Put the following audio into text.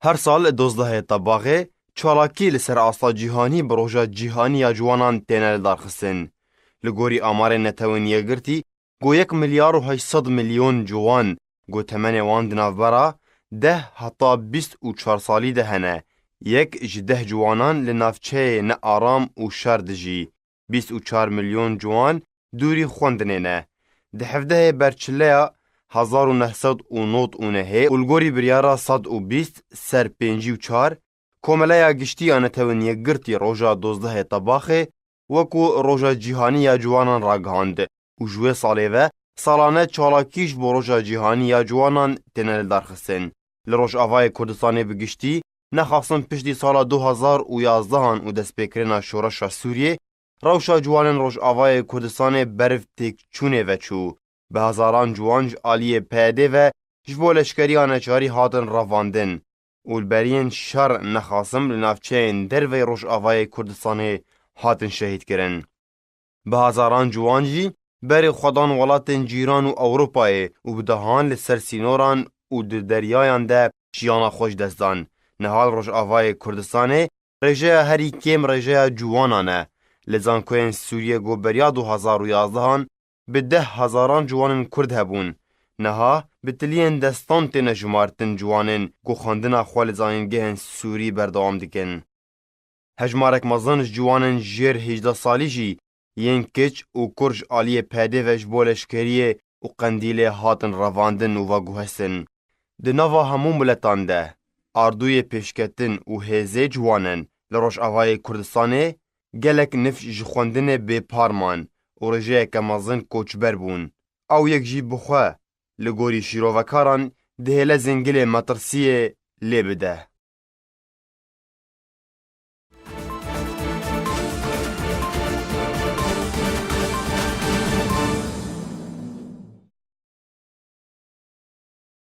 Her sal 12 tabaxê çalakî li ser asla cîhanî bi roja cîhanî ya ciwanan têne lidarxistin. Li gorî amarên netewîniyê girtî, got 1,8 milyar ciwan got temenê wan di navbera 10 heta 24 salî de hene. Yek ji 10 ciwanan li navçeyê nearam û şer de jî 24 milyon ciwan dûrî xwendinê ne. Di hevdehê berçileya 1909 û li gorî biryara 120 ser 54 komeleya giştî ya netewîniyê girtî roja 12 tabaxê wekû roja cîhanî ya ciwanan ragihand û ji wê salê ve salane çalakî ji bo roja cîhanî ya ciwanan têne lidarxistin. Li Rojavayê Kurdistanê bi giştî nexwastin piştî sala 2011 û destpêkirina şoreşa Sûriyê rewşa ciwanên Rojavayê Kurdistanê beriv têkçûnê veçû. Bi hezaran ciwan ji aliyê PYD ve ji bo leşkeriya neçarî hatin revandin û li beriyên şer nexwasim li navçeyên derveyê Rojavayê Kurdistanê hatin şehîdkirin. Bi hezaran ciwan jî berê xwedan welatên cîran û Ewropayê û bi dehan li ser sînoran û di deryayan de jiyana xwe ji dest dan. Nihal Rojavayê Kurdistanê rêjeya herî kêm rêjeya ciwanan e. Li zankoyên Sûriyê got beriya 2011 bi 10 hezaran ciwanên Kurd hebûn. Niha bi tiliyên destan têne jimartin ciwanên got xwendina xwe li zanîngehên Sûrî berdewam dikin. Hejmarek mezin ji ciwanên jêr 18 salî jî yên kiç û kur ji aliyê PYD ve ji bo leşkeriyê û qendîlê hatin revandin û veguhestin. Di nava hemû miletan de ardûyê pêşketin û hêzê ciwanan li Rojavayê Kurdistanê gelek nif ji xwendinê bêparman û rêjeyeke mezin koçber bûn. Ew yek jî bi xwe li gorî şîrovekaran dihêle zingilê metirsiyê lê bide.